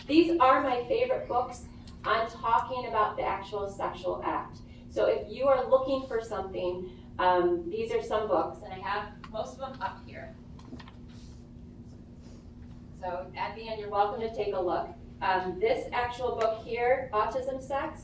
These are my favorite books on talking about the actual sexual act. So if you are looking for something, these are some books, and I have most of them up here. So at the end, you're welcome to take a look. This actual book here, Autism Sex,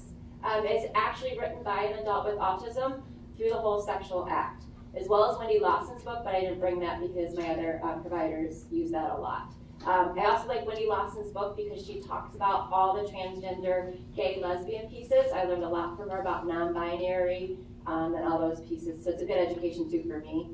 is actually written by an adult with autism through the whole sexual act, as well as Wendy Lawson's book, but I didn't bring that because my other providers use that a lot. I also like Wendy Lawson's book because she talks about all the transgender, gay, lesbian pieces. I learned a lot from her about non-binary and all those pieces, so it's a good education too for me.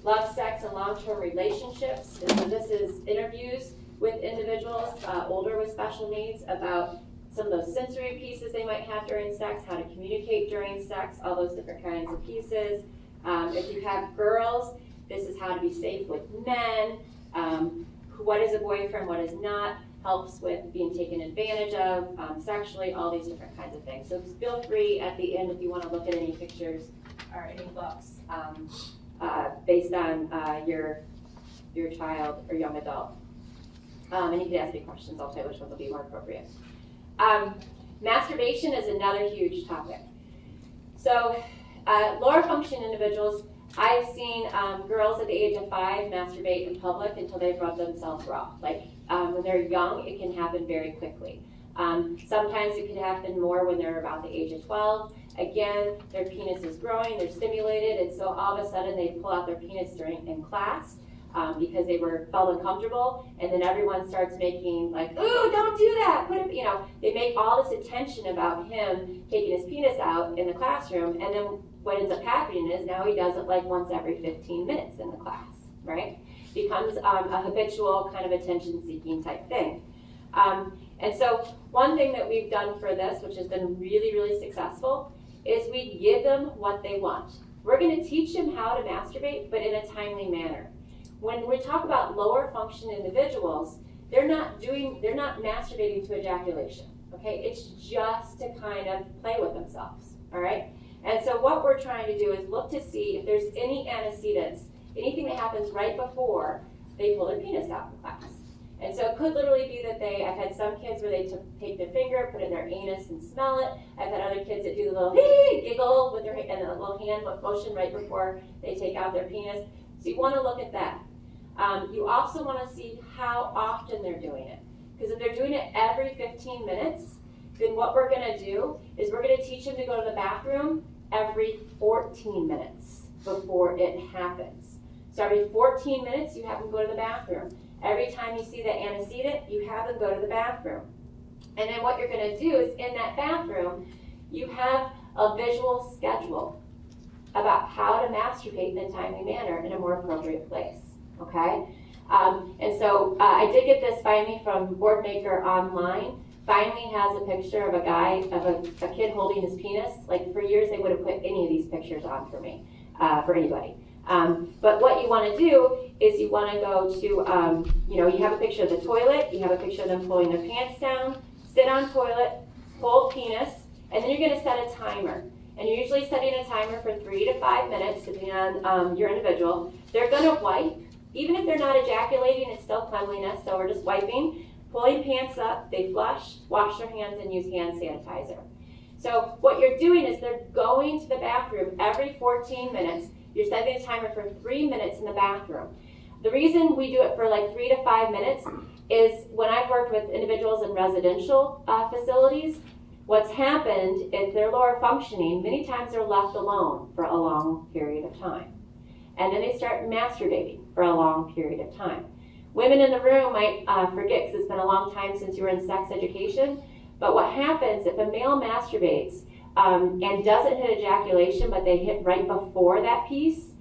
Love, Sex, and Long-Term Relationships. And so this is interviews with individuals, older with special needs, about some of those sensory pieces they might have during sex, how to communicate during sex, all those different kinds of pieces. If you have girls, this is how to be safe with men. What is a boyfriend, what is not, helps with being taken advantage of sexually, all these different kinds of things. So feel free at the end if you want to look at any pictures or any books based on your child or young adult. And you can ask me questions, I'll tell you which one will be more appropriate. Masturbation is another huge topic. So lower function individuals, I've seen girls at the age of 5 masturbate in public until they've rubbed themselves raw. Like when they're young, it can happen very quickly. Sometimes it can happen more when they're about the age of 12. Again, their penis is growing, they're stimulated, and so all of a sudden they pull out their penis in class because they felt uncomfortable, and then everyone starts making like, ooh, don't do that. They make all this attention about him taking his penis out in the classroom, and then what ends up happening is now he does it like once every 15 minutes in the class, right? Becomes a habitual kind of attention-seeking type thing. And so one thing that we've done for this, which has been really, really successful, is we give them what they want. We're going to teach them how to masturbate, but in a timely manner. When we talk about lower function individuals, they're not masturbating to ejaculation, okay? It's just to kind of play with themselves, all right? And so what we're trying to do is look to see if there's any antecedents, anything that happens right before they pull their penis out in class. And so it could literally be that I've had some kids where they take their finger, put it in their anus and smell it. I've had other kids that do the little giggle with their and a little hand motion right before they take out their penis. So you want to look at that. You also want to see how often they're doing it. Because if they're doing it every 15 minutes, then what we're going to do is we're going to teach them to go to the bathroom every 14 minutes before it happens. So every 14 minutes, you have them go to the bathroom. Every time you see the antecedent, you have them go to the bathroom. And then what you're going to do is in that bathroom, you have a visual schedule about how to masturbate in a timely manner in a more appropriate place, okay? And so I did get this finally from Boardmaker online. Finally has a picture of a guy, of a kid holding his penis. Like for years they would have put any of these pictures on for me, for anybody. But what you want to do is you want to go to, you have a picture of the toilet, you have a picture of them pulling their pants down, sit on toilet, hold penis, and then you're going to set a timer. And you're usually setting a timer for 3 to 5 minutes, depending on your individual. They're going to wipe. Even if they're not ejaculating, it's still cleanliness, so we're just wiping, pulling pants up, they flush, wash their hands, and use hand sanitizer. So what you're doing is they're going to the bathroom every 14 minutes. You're setting a timer for 3 minutes in the bathroom. The reason we do it for like 3 to 5 minutes is when I've worked with individuals in residential facilities, what's happened if they're lower functioning, many times they're left alone for a long period of time. And then they start masturbating for a long period of time. Women in the room might forget because it's been a long time since you were in sex education, but what happens if a male masturbates and doesn't hit ejaculation, but they hit right before that piece,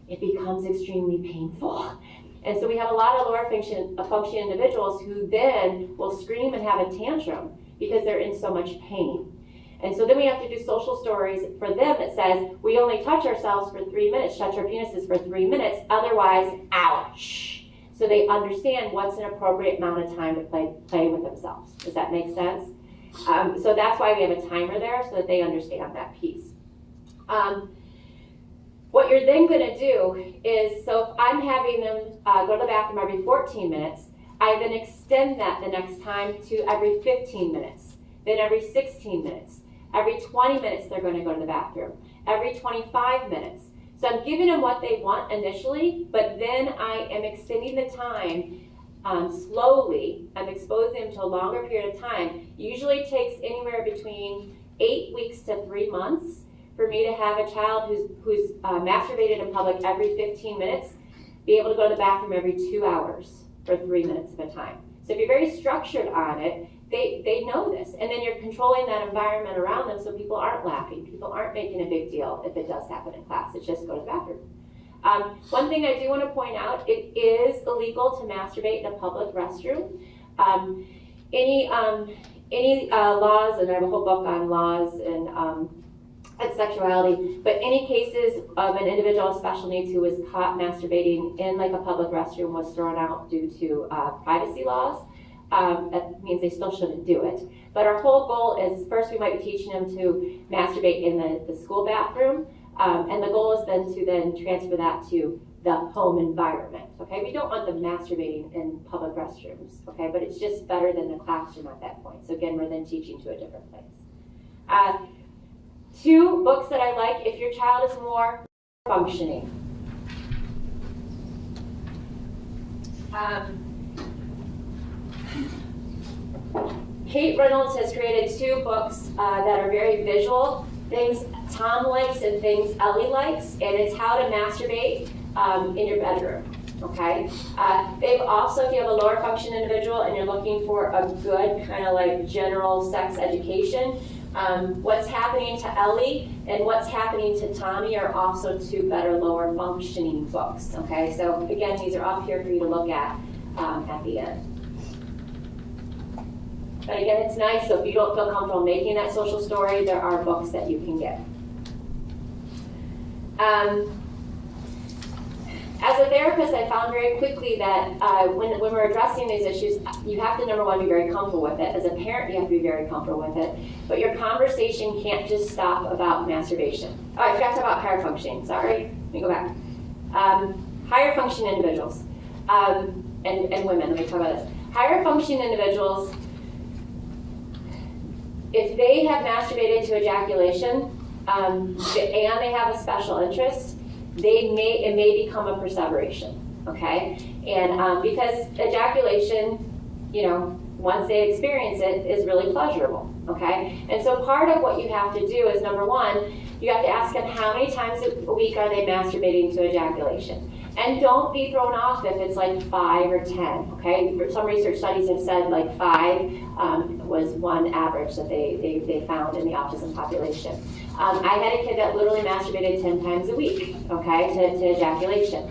it becomes extremely painful. And so we have a lot of lower functioning individuals who then will scream and have a tantrum because they're in so much pain. And so then we have to do social stories for them that says, we only touch ourselves for 3 minutes, touch our penises for 3 minutes, otherwise, ouch. So they understand what's an appropriate amount of time to play with themselves. Does that make sense? So that's why we have a timer there, so that they understand that piece. What you're then going to do is, so if I'm having them go to the bathroom every 14 minutes, I then extend that the next time to every 15 minutes, then every 16 minutes. Every 20 minutes they're going to go to the bathroom. Every 25 minutes. So I'm giving them what they want initially, but then I am extending the time slowly. I'm exposing them to a longer period of time. Usually takes anywhere between 8 weeks to 3 months for me to have a child who's masturbated in public every 15 minutes be able to go to the bathroom every 2 hours for 3 minutes at a time. So if you're very structured on it, they know this. And then you're controlling that environment around them so people aren't laughing. People aren't making a big deal if it does happen in class. It's just go to the bathroom. One thing I do want to point out, it is illegal to masturbate in a public restroom. Any laws, and I have a whole book on laws and sexuality, but any cases of an individual with special needs who was caught masturbating in like a public restroom was thrown out due to privacy laws. That means they still shouldn't do it. But our whole goal is, first we might be teaching them to masturbate in the school bathroom, and the goal is then to transfer that to the home environment, okay? We don't want them masturbating in public restrooms, okay? But it's just better than the classroom at that point. So again, we're then teaching to a different place. 2 books that I like if your child is more functioning. Kate Reynolds has created 2 books that are very visual, things Tom likes and things Ellie likes, and it's how to masturbate in your bedroom, okay? They've also, if you have a lower function individual and you're looking for a good kind of like general sex education, what's happening to Ellie and what's happening to Tommy are also 2 better lower functioning books, okay? So again, these are up here for you to look at the end. But again, it's nice, so if you don't feel comfortable making that social story, there are books that you can get. As a therapist, I found very quickly that when we're addressing these issues, you have to, number one, be very comfortable with it. As a parent, you have to be very comfortable with it. But your conversation can't just stop about masturbation. Oh, I forgot to talk about higher functioning. Sorry. Let me go back. Higher functioning individuals and women. Let me talk about this. Higher functioning individuals, if they have masturbated to ejaculation and they have a special interest, it may become a perseveration, okay? And because ejaculation, once they experience it, is really pleasurable, okay? And so part of what you have to do is, number one, you have to ask them how many times a week are they masturbating to ejaculation. And don't be thrown off if it's like 5 or 10, okay? Some research studies have said like 5 was one average that they found in the autism population. I had a kid that literally masturbated 10 times a week, okay, to ejaculation.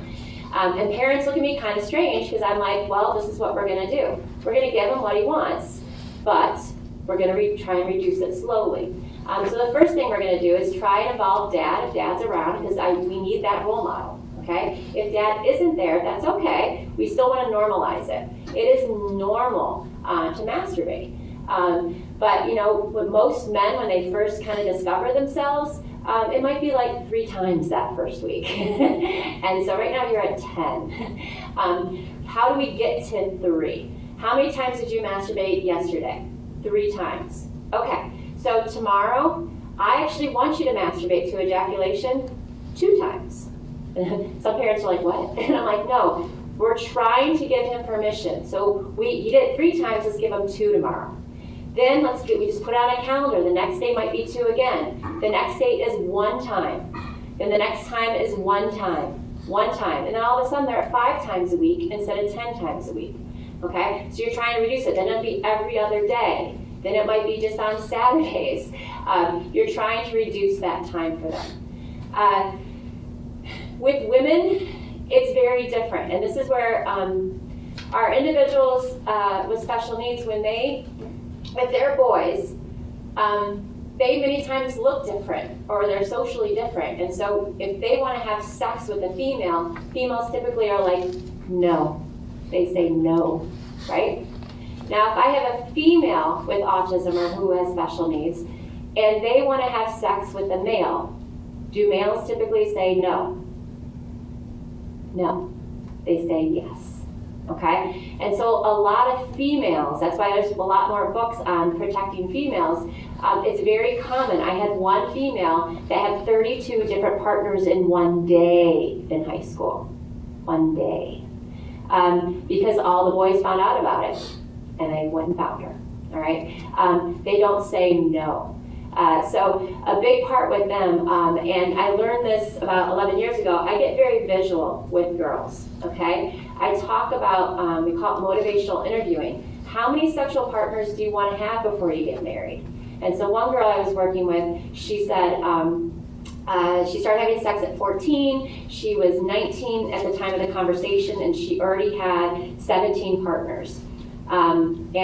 And parents look at me kind of strange because I'm like, well, this is what we're going to do. We're going to give him what he wants, but we're going to try and reduce it slowly. So the first thing we're going to do is try and involve dad if dad's around, because we need that role model. Okay? If dad isn't there, that's okay. We still want to normalize it. It is normal to masturbate. But with most men, when they first kind of discover themselves, it might be like 3 times that first week. And so right now you're at 10. How do we get to 3? How many times did you masturbate yesterday? 3 times. Okay, so tomorrow, I actually want you to masturbate to ejaculation 2 times. Some parents are like, what? And I'm like, no, we're trying to give him permission. So he did it 3 times, let's give him 2 tomorrow. Then we just put out a calendar. The next day might be 2 again. The next day is 1 time. Then the next time is 1 time. 1 time. And then all of a sudden they're at 5 times a week instead of 10 times a week. Okay? So you're trying to reduce it. Then it'll be every other day. Then it might be just on Saturdays. You're trying to reduce that time for them. With women, it's very different. And this is where our individuals with special needs, if they're boys, they many times look different or they're socially different. And so if they want to have sex with a female, females typically are like, no. They say no, right? Now, if I have a female with autism or who has special needs, and they want to have sex with a male, do males typically say no? No. They say yes. okay? And so a lot of females, that's why there's a lot more books on protecting females. It's very common. I had one female that had 32 different partners in one day in high school. One day. Because all the boys found out about it, and they went and found her, all right? They don't say no. So a big part with them, and I learned this about 11 years ago, I get very visual with girls, okay? I talk about, we call it motivational interviewing. How many sexual partners do you want to have before you get married? And so one girl I was working with, she said, she started having sex at 14, she was 19 at the time of the conversation, and she already had 17 partners. And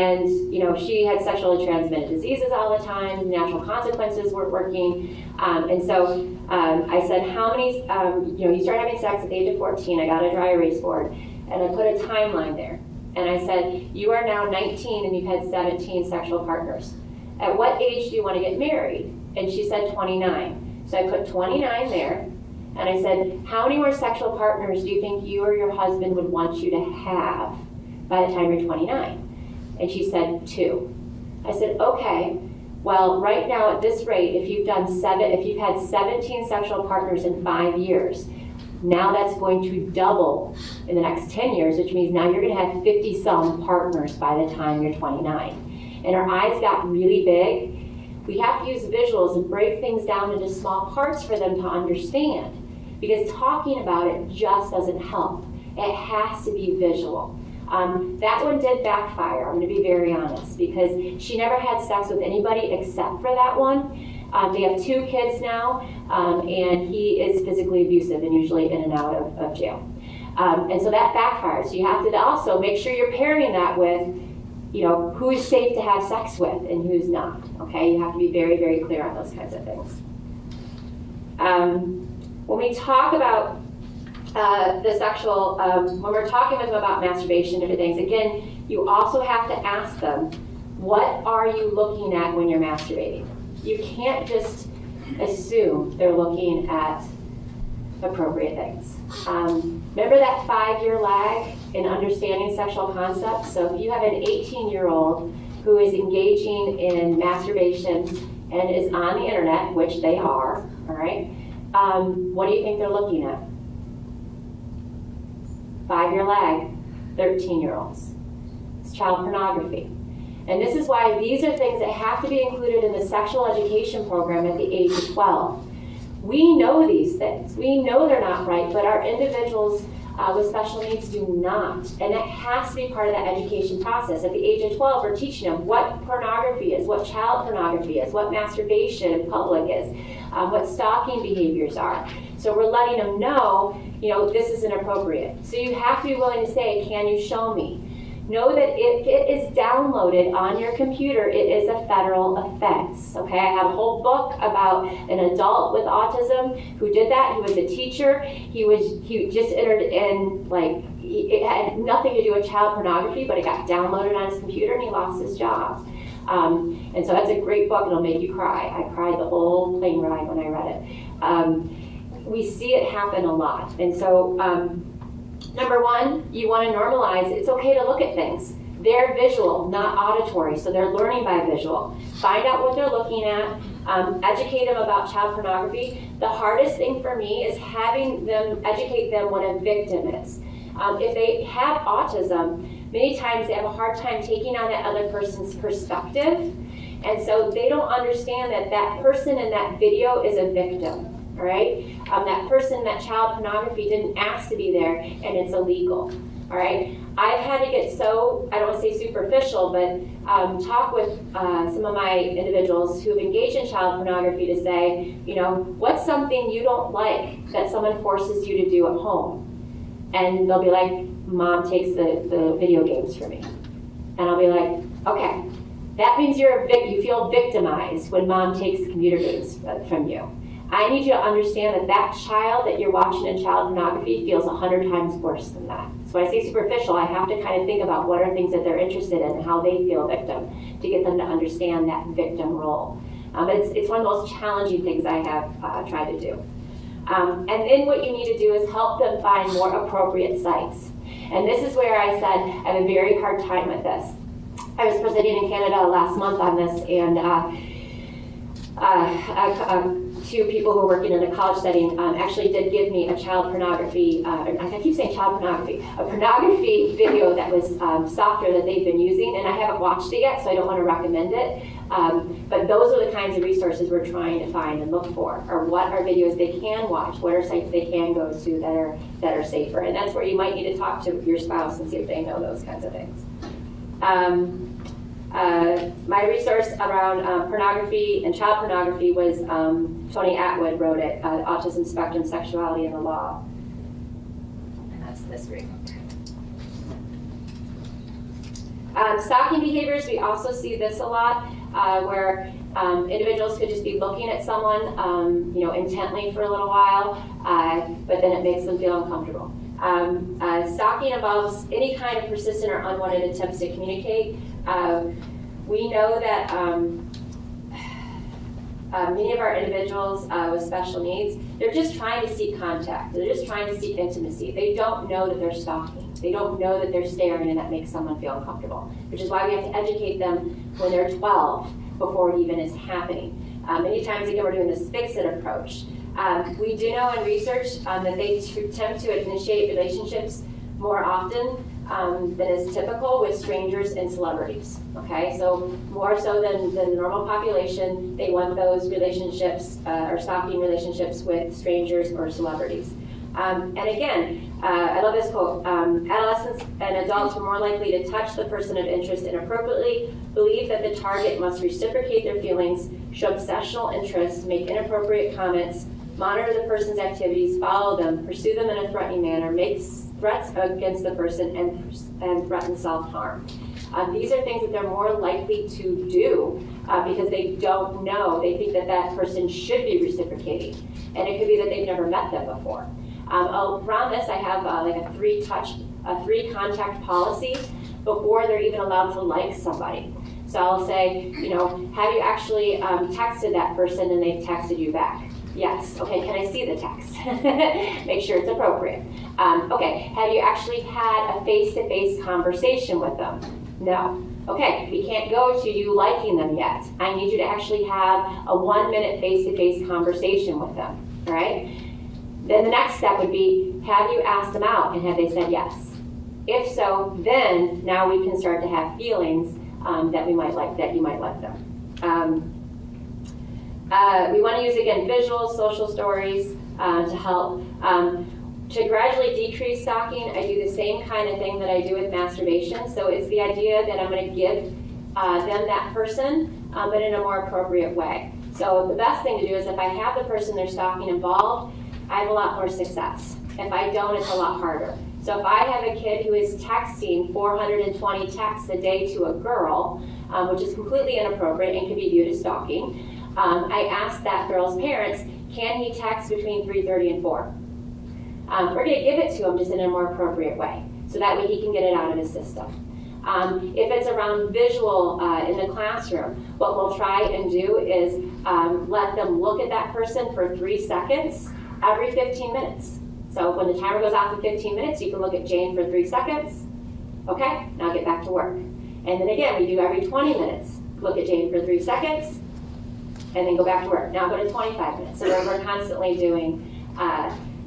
you know, she had sexually transmitted diseases all the time, natural consequences weren't working, and so I said, how many, you know, you started having sex at the age of 14, I got a dry erase board, and I put a timeline there, and I said, you are now 19 and you've had 17 sexual partners. At what age do you want to get married? And she said 29. So I put 29 there, and I said, how many more sexual partners do you think you or your husband would want you to have by the time you're 29? And she said 2. I said, okay, well, right now at this rate, if you've had 17 sexual partners in 5 years, now that's going to double in the next 10 years, which means now you're going to have 50-some partners by the time you're 29. And her eyes got really big. We have to use visuals and break things down into small parts for them to understand, because talking about it just doesn't help. It has to be visual. That one did backfire, I'm going to be very honest, because she never had sex with anybody except for that one. They have 2 kids now, and he is physically abusive and usually in and out of jail. And so that backfires. So you have to also make sure you're pairing that with, you know, who's safe to have sex with and who's not, okay? You have to be very, very clear on those kinds of things. When we talk about the sexual, when we're talking with them about masturbation, different things, again, you also have to ask them, what are you looking at when you're masturbating? You can't just assume they're looking at appropriate things. Remember that 5-year lag in understanding sexual concepts? So if you have an 18-year-old who is engaging in masturbation and is on the internet, which they are, all right, what do you think they're looking at? 5-year lag, 13-year-olds. It's child pornography. And this is why these are things that have to be included in the sexual education program at the age of 12. We know these things. We know they're not right, but our individuals with special needs do not. And it has to be part of that education process. At the age of 12, we're teaching them what pornography is, what child pornography is, what masturbation in public is, what stalking behaviors are. So we're letting them know, you know, this is inappropriate. So you have to be willing to say, can you show me? Know that if it is downloaded on your computer, it is a federal offense, okay? I have a whole book about an adult with autism who did that. He was a teacher. He just entered in, like, it had nothing to do with child pornography, but it got downloaded on his computer and he lost his job. And so that's a great book. It'll make you cry. I cried the whole plane ride when I read it. We see it happen a lot. And so, number one, you want to normalize, it's okay to look at things. They're visual, not auditory, so they're learning by visual. Find out what they're looking at, educate them about child pornography. The hardest thing for me is having them educate them what a victim is. If they have autism, many times they have a hard time taking on that other person's perspective, and so they don't understand that that person in that video is a victim. All right? That person, that child pornography didn't ask to be there, and it's illegal. All right? I've had to get so, I don't want to say superficial, but talk with some of my individuals who have engaged in child pornography to say, you know, what's something you don't like that someone forces you to do at home? And they'll be like, Mom takes the video games from me. And I'll be like, okay, that means you feel victimized when Mom takes the computer games from you. I need you to understand that that child that you're watching in child pornography feels 100 times worse than that. So when I say superficial, I have to kind of think about what are things that they're interested in and how they feel victim to get them to understand that victim role. It's one of the most challenging things I have tried to do. And then what you need to do is help them find more appropriate sites. And this is where I said I have a very hard time with this. I was presenting in Canada last month on this, and two people who were working in a college setting actually did give me a child pornography, I keep saying child pornography, a pornography video that was software that they've been using, and I haven't watched it yet, so I don't want to recommend it. But those are the kinds of resources we're trying to find and look for, or what are videos they can watch, what are sites they can go to that are safer, and that's where you might need to talk to your spouse and see if they know those kinds of things. My resource around pornography and child pornography was Tony Atwood wrote it, Autism Spectrum, Sexuality and the Law. And that's this right. Stalking behaviors, we also see this a lot, where individuals could just be looking at someone intently for a little while, but then it makes them feel uncomfortable. Stalking involves any kind of persistent or unwanted attempts to communicate. We know that many of our individuals with special needs, they're just trying to seek contact. They're just trying to seek intimacy. They don't know that they're stalking. They don't know that they're staring and that makes someone feel uncomfortable, which is why we have to educate them when they're 12 before it even is happening. Many times, again, we're doing this fix-it approach. We do know in research that they attempt to initiate relationships more often than is typical with strangers and celebrities. Okay, so more so than the normal population, they want those relationships or stalking relationships with strangers or celebrities. And again, I love this quote, adolescents and adults are more likely to touch the person of interest inappropriately, believe that the target must reciprocate their feelings, show obsessional interest, make inappropriate comments, monitor the person's activities, follow them, pursue them in a threatening manner, make threats against the person, and threaten self-harm. These are things that they're more likely to do because they don't know. They think that that person should be reciprocating. And it could be that they've never met them before. Around this, I have like a three contact policy before they're even allowed to like somebody. So I'll say, have you actually texted that person and they've texted you back? Yes. Okay, can I see the text? Make sure it's appropriate. Okay, have you actually had a face-to-face conversation with them? No. Okay, we can't go to you liking them yet. I need you to actually have a 1-minute face-to-face conversation with them, all right? Then the next step would be, have you asked them out and have they said yes? If so, then now we can start to have feelings that you might like them. We want to use, again, visuals, social stories to help. To gradually decrease stalking, I do the same kind of thing that I do with masturbation. So it's the idea that I'm going to give them that person, but in a more appropriate way. So the best thing to do is if I have the person they're stalking involved, I have a lot more success. If I don't, it's a lot harder. So if I have a kid who is texting 420 texts a day to a girl, which is completely inappropriate and can be viewed as stalking, I ask that girl's parents, can he text between 3:30 and 4? We're going to give it to him just in a more appropriate way, so that way he can get it out of his system. If it's around visual in the classroom, what we'll try and do is let them look at that person for 3 seconds every 15 minutes. So when the timer goes off in 15 minutes, you can look at Jane for 3 seconds. Okay, now get back to work. And then again, we do every 20 minutes. Look at Jane for 3 seconds, and then go back to work. Now go to 25 minutes. So we're constantly doing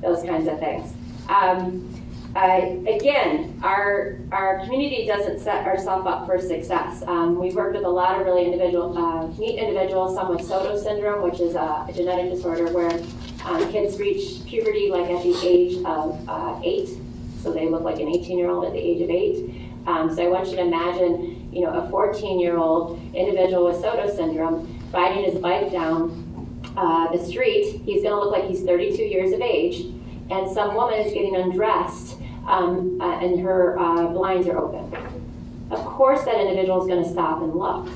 those kinds of things. Again, our community doesn't set ourselves up for success. We've worked with a lot of really neat individuals, some with Soto syndrome, which is a genetic disorder where kids reach puberty like at the age of 8. So they look like an 18-year-old at the age of 8. So I want you to imagine, a 14-year-old individual with Soto syndrome riding his bike down the street. He's going to look like he's 32 years of age, and some woman is getting undressed and her blinds are open. Of course that individual is going to stop and look.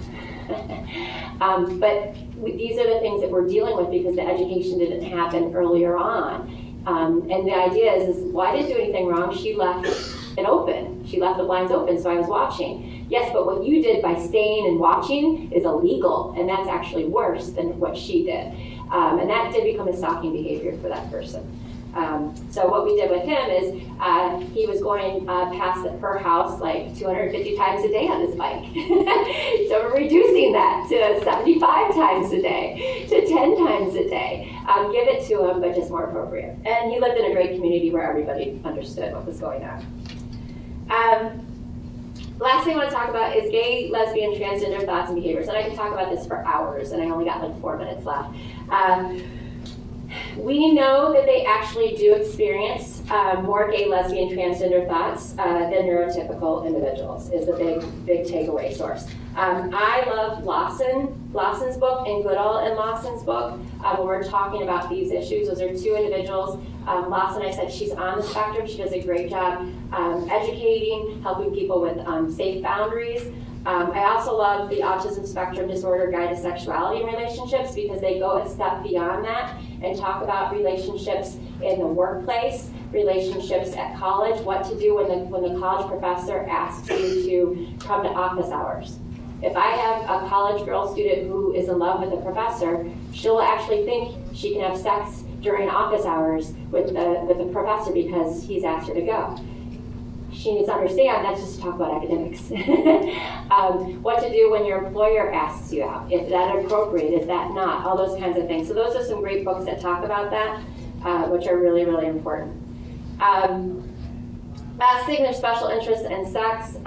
But these are the things that we're dealing with because the education didn't happen earlier on. And the idea is, well, I didn't do anything wrong. She left it open. She left the blinds open, so I was watching. Yes, but what you did by staying and watching is illegal, and that's actually worse than what she did. And that did become a stalking behavior for that person. So what we did with him is he was going past her house like 250 times a day on his bike. So we're reducing that to 75 times a day, to 10 times a day. Give it to him, but just more appropriate. And he lived in a great community where everybody understood what was going on. Last thing I want to talk about is gay, lesbian, transgender thoughts and behaviors. And I can talk about this for hours, and I only got like 4 minutes left. We know that they actually do experience more gay, lesbian, transgender thoughts than neurotypical individuals, is the big takeaway source. I love Lawson's book, and Goodall and Lawson's book, when we're talking about these issues. Those are two individuals. Lawson, I said, she's on the spectrum. She does a great job educating, helping people with safe boundaries. I also love the Autism Spectrum Disorder Guide to Sexuality and Relationships, because they go a step beyond that and talk about relationships in the workplace, relationships at college, what to do when the college professor asks you to come to office hours. If I have a college girl student who is in love with the professor, she'll actually think she can have sex during office hours with the professor because he's asked her to go. She needs to understand that's just to talk about academics. What to do when your employer asks you out. Is that appropriate? Is that not? All those kinds of things. So those are some great books that talk about that, which are really, really important. Last thing, their special interests and sex.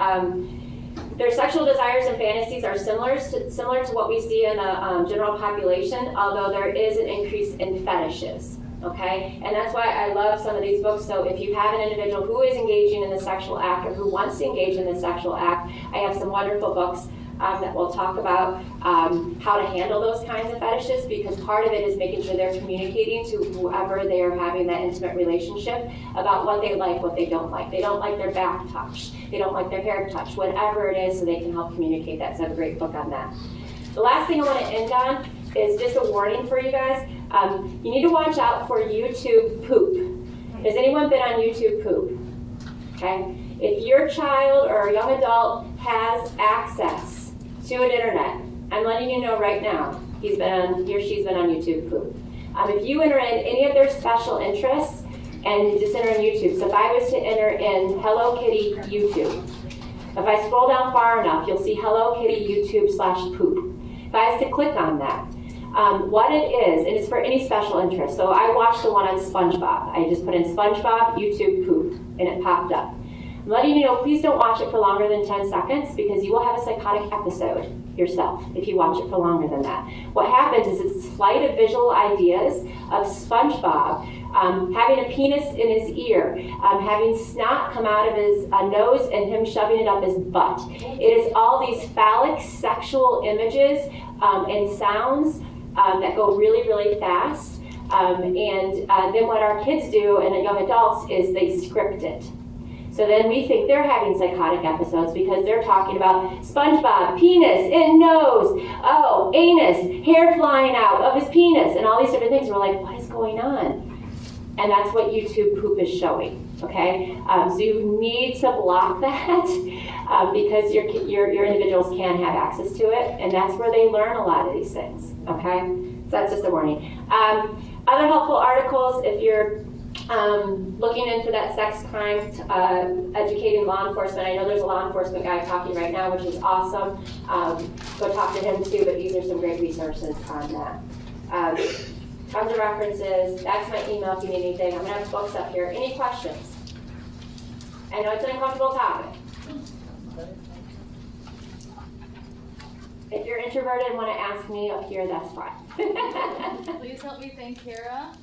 Their sexual desires and fantasies are similar to what we see in the general population, although there is an increase in fetishes. Okay, and that's why I love some of these books. So if you have an individual who is engaging in the sexual act or who wants to engage in the sexual act, I have some wonderful books that will talk about how to handle those kinds of fetishes, because part of it is making sure they're communicating to whoever they are having that intimate relationship about what they like, what they don't like. They don't like their back touch. They don't like their hair touch, whatever it is, so they can help communicate that. So I have a great book on that. The last thing I want to end on is just a warning for you guys. You need to watch out for YouTube poop. Has anyone been on YouTube poop? Okay. If your child or a young adult has access to an internet, I'm letting you know right now, he or she's been on YouTube poop. If you enter in any of their special interests, and just enter in YouTube. So if I was to enter in Hello Kitty YouTube, if I scroll down far enough, you'll see Hello Kitty YouTube/poop. If I was to click on that, what it is, and it's for any special interest. So I watched the one on SpongeBob. I just put in SpongeBob YouTube poop, and it popped up. I'm letting you know, please don't watch it for longer than 10 seconds, because you will have a psychotic episode yourself if you watch it for longer than that. What happens is it's slight visual ideas of SpongeBob having a penis in his ear, having snot come out of his nose, and him shoving it up his butt. It is all these phallic sexual images and sounds that go really, really fast. And then what our kids do, and young adults, is they script it. So then we think they're having psychotic episodes because they're talking about SpongeBob, penis, in nose, oh, anus, hair flying out of his penis, and all these different things. We're like, what is going on? And that's what YouTube poop is showing, okay? So you need to block that because your individuals can have access to it, and that's where they learn a lot of these things, okay? So that's just a warning. Other helpful articles, if you're looking into that sex crime, educating law enforcement. I know there's a law enforcement guy talking right now, which is awesome. Go talk to him too, but these are some great resources on that. Tons of references. That's my email if you need anything. I'm going to have books up here. Any questions? I know it's an uncomfortable topic. If you're introverted and want to ask me up here, that's fine. Please help me thank Kara.